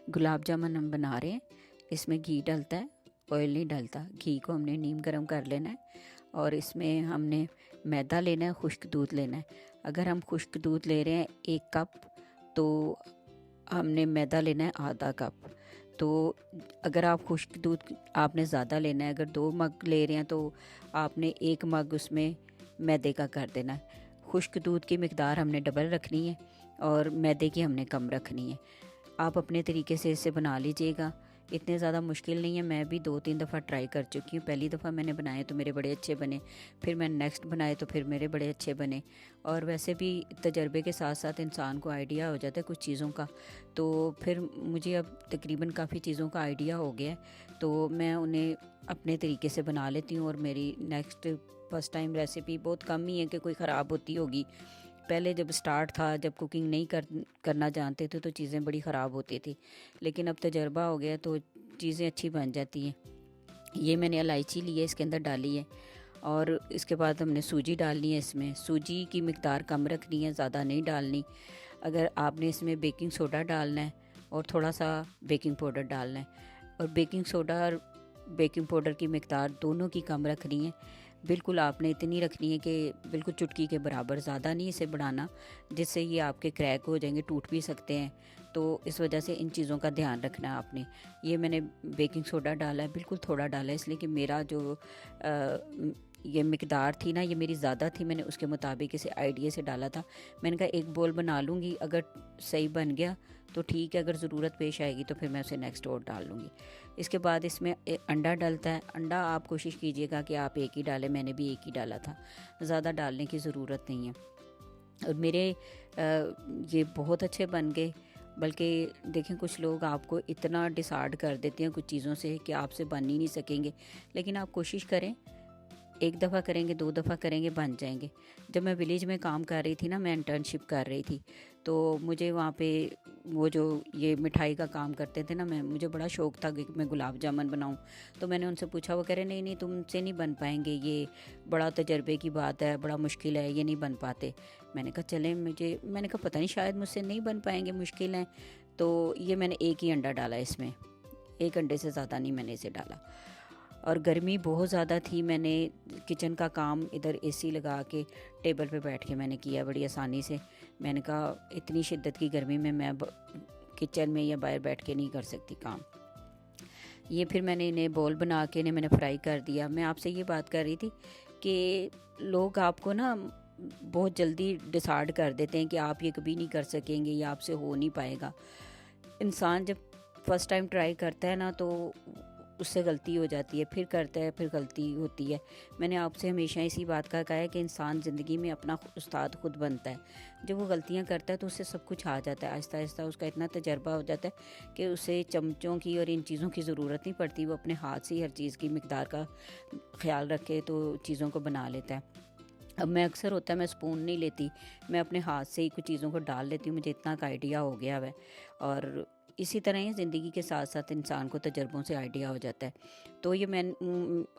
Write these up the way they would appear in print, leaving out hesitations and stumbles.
गुलाब जामुन हम बना रहे हैं। इसमें घी डलता है, ऑयल नहीं डलता। घी को हमने नीम गरम कर लेना है और इसमें हमने मैदा लेना है, खुश्क दूध लेना है। अगर हम खुश्क दूध ले रहे हैं 1 कप, तो हमने मैदा लेना है आधा कप। तो अगर आप खुश्क दूध आपने ज़्यादा लेना है, अगर 2 मग ले रहे हैं तो आपने 1 मग उसमें मैदे का कर देना है। खुश्क दूध की मिकदार हमने डबल रखनी है और मैदे की हमने कम रखनी है। आप अपने तरीके से इसे बना लीजिएगा, इतने ज़्यादा मुश्किल नहीं है। मैं भी 2-3 दफ़ा ट्राई कर चुकी हूँ। पहली दफ़ा मैंने बनाए तो मेरे बड़े अच्छे बने, फिर मैंने नेक्स्ट बनाए तो फिर मेरे बड़े अच्छे बने। और वैसे भी तजर्बे के साथ साथ इंसान को आइडिया हो जाता है कुछ चीज़ों का, तो फिर मुझे अब तकरीबन काफ़ी चीज़ों का आइडिया हो गया है, तो मैं उन्हें अपने तरीके से बना लेती हूँ। और मेरी नेक्स्ट फर्स्ट टाइम रेसिपी बहुत कम ही है कि कोई ख़राब होती होगी। पहले जब स्टार्ट था, जब कुकिंग नहीं करना जानते थे तो चीज़ें बड़ी ख़राब होती थी, लेकिन अब तजर्बा हो गया तो चीज़ें अच्छी बन जाती हैं। ये मैंने इलायची ली है, इसके अंदर डाली है। और इसके बाद हमने सूजी डालनी है। इसमें सूजी की मिकदार कम रखनी है, ज़्यादा नहीं डालनी। अगर आपने इसमें बेकिंग सोडा डालना है और थोड़ा सा बेकिंग पाउडर डालना है, और बेकिंग सोडा और बेकिंग पाउडर की मिकदार दोनों की कम रखनी है। बिल्कुल आपने इतनी रखनी है कि बिल्कुल चुटकी के बराबर, ज़्यादा नहीं इसे बढ़ाना, जिससे ये आपके क्रैक हो जाएंगे, टूट भी सकते हैं। तो इस वजह से इन चीज़ों का ध्यान रखना है आपने। ये मैंने बेकिंग सोडा डाला है, बिल्कुल थोड़ा डाला है, इसलिए कि मेरा जो ये मिकदार थी ना, ये मेरी ज़्यादा थी। मैंने उसके मुताबिक इसे आइडिया से डाला था। मैंने कहा 1 बोल बना लूँगी, अगर सही बन गया तो ठीक है, अगर ज़रूरत पेश आएगी तो फिर मैं उसे नेक्स्ट और डाल लूँगी। इसके बाद इसमें अंडा डलता है। अंडा आप कोशिश कीजिएगा कि आप एक ही डालें, मैंने भी एक ही डाला था, ज़्यादा डालने की ज़रूरत नहीं है। और मेरे ये बहुत अच्छे बन गए। बल्कि देखें, कुछ लोग आपको इतना डिसार्ड कर देते हैं कुछ चीज़ों से कि आपसे बन ही नहीं सकेंगे, लेकिन आप कोशिश करें, 1 दफ़ा करेंगे, 2 दफ़ा करेंगे, बन जाएंगे। जब मैं विलेज में काम कर रही थी ना, मैं इंटर्नशिप कर रही थी, तो मुझे वहाँ पे वो जो ये मिठाई का काम करते थे ना, मुझे बड़ा शौक़ था कि मैं गुलाब जामुन बनाऊँ। तो मैंने उनसे पूछा, वो कह रहे नहीं नहीं, तुमसे नहीं बन पाएंगे, ये बड़ा तजर्बे की बात है, बड़ा मुश्किल है, ये नहीं बन पाते। मैंने कहा चलें, मैंने कहा पता नहीं, शायद मुझसे नहीं बन पाएंगे, मुश्किल है। तो ये मैंने एक ही अंडा डाला इसमें, 1 अंडे से ज़्यादा नहीं मैंने इसे डाला। और गर्मी बहुत ज़्यादा थी। मैंने किचन का काम इधर एसी लगा के टेबल पे बैठ के मैंने किया बड़ी आसानी से। मैंने कहा इतनी शिद्दत की गर्मी में मैं किचन में या बाहर बैठ के नहीं कर सकती काम। ये फिर मैंने इन्हें बॉल बना के इन्हें मैंने फ्राई कर दिया। मैं आपसे ये बात कर रही थी कि लोग आपको ना बहुत जल्दी डिसाइड कर देते हैं कि आप ये कभी नहीं कर सकेंगे या आपसे हो नहीं पाएगा। इंसान जब फर्स्ट टाइम ट्राई करता है ना, तो उससे गलती हो जाती है, फिर करता है, फिर गलती होती है। मैंने आपसे हमेशा इसी बात का कहा है कि इंसान ज़िंदगी में अपना उस्ताद खुद बनता है। जब वो गलतियां करता है तो उससे सब कुछ आ जाता है, आहिस्ता आहिस्ता उसका इतना तजर्बा हो जाता है कि उसे चमचों की और इन चीज़ों की ज़रूरत नहीं पड़ती। वो अपने हाथ से ही हर चीज़ की मिकदार का ख्याल रख के तो चीज़ों को बना लेता है। अब मैं अक्सर होता है मैं स्पून नहीं लेती, मैं अपने हाथ से ही कुछ चीज़ों को डाल लेती हूँ, मुझे इतना का आइडिया हो गया है। और इसी तरह ही ज़िंदगी के साथ साथ इंसान को तजर्बों से आइडिया हो जाता है। तो ये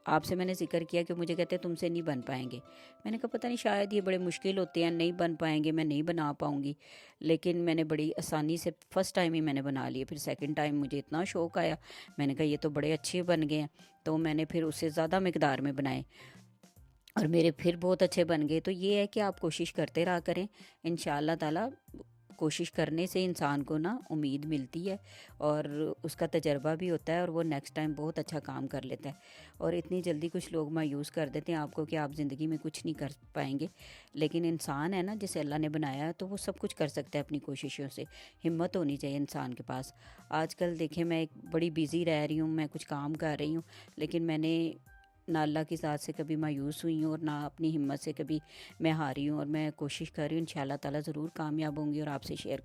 आपसे मैंने ज़िक्र किया कि मुझे कहते हैं तुमसे नहीं बन पाएंगे। मैंने कहा पता नहीं, शायद ये बड़े मुश्किल होते हैं, नहीं बन पाएंगे, मैं नहीं बना पाऊँगी। लेकिन मैंने बड़ी आसानी से फ़र्स्ट टाइम ही मैंने बना लिए। फिर सेकंड टाइम मुझे इतना शौक़ आया, मैंने कहा ये तो बड़े अच्छे बन गए हैं, तो मैंने फिर उससे ज़्यादा मिकदार में बनाए और मेरे फिर बहुत अच्छे बन गए। तो ये है कि आप कोशिश करते रहा करें, इंशाअल्लाह ताला। कोशिश करने से इंसान को ना उम्मीद मिलती है और उसका तजर्बा भी होता है और वो नेक्स्ट टाइम बहुत अच्छा काम कर लेता है। और इतनी जल्दी कुछ लोग मायूस कर देते हैं आपको कि आप ज़िंदगी में कुछ नहीं कर पाएंगे, लेकिन इंसान है ना, जिसे अल्लाह ने बनाया है, तो वो सब कुछ कर सकता है अपनी कोशिशों से। हिम्मत होनी चाहिए इंसान के पास। आजकल देखें, मैं एक बड़ी बिज़ी रह रही हूँ, मैं कुछ काम कर रही हूँ, लेकिन मैंने ना अल्लाह की ज़ात से कभी मायूस हुई हूँ और ना अपनी हिम्मत से कभी मैं हारी हूँ। और मैं कोशिश कर रही हूँ, इंशाअल्लाह ताला ज़रूर कामयाब होंगी और आपसे शेयर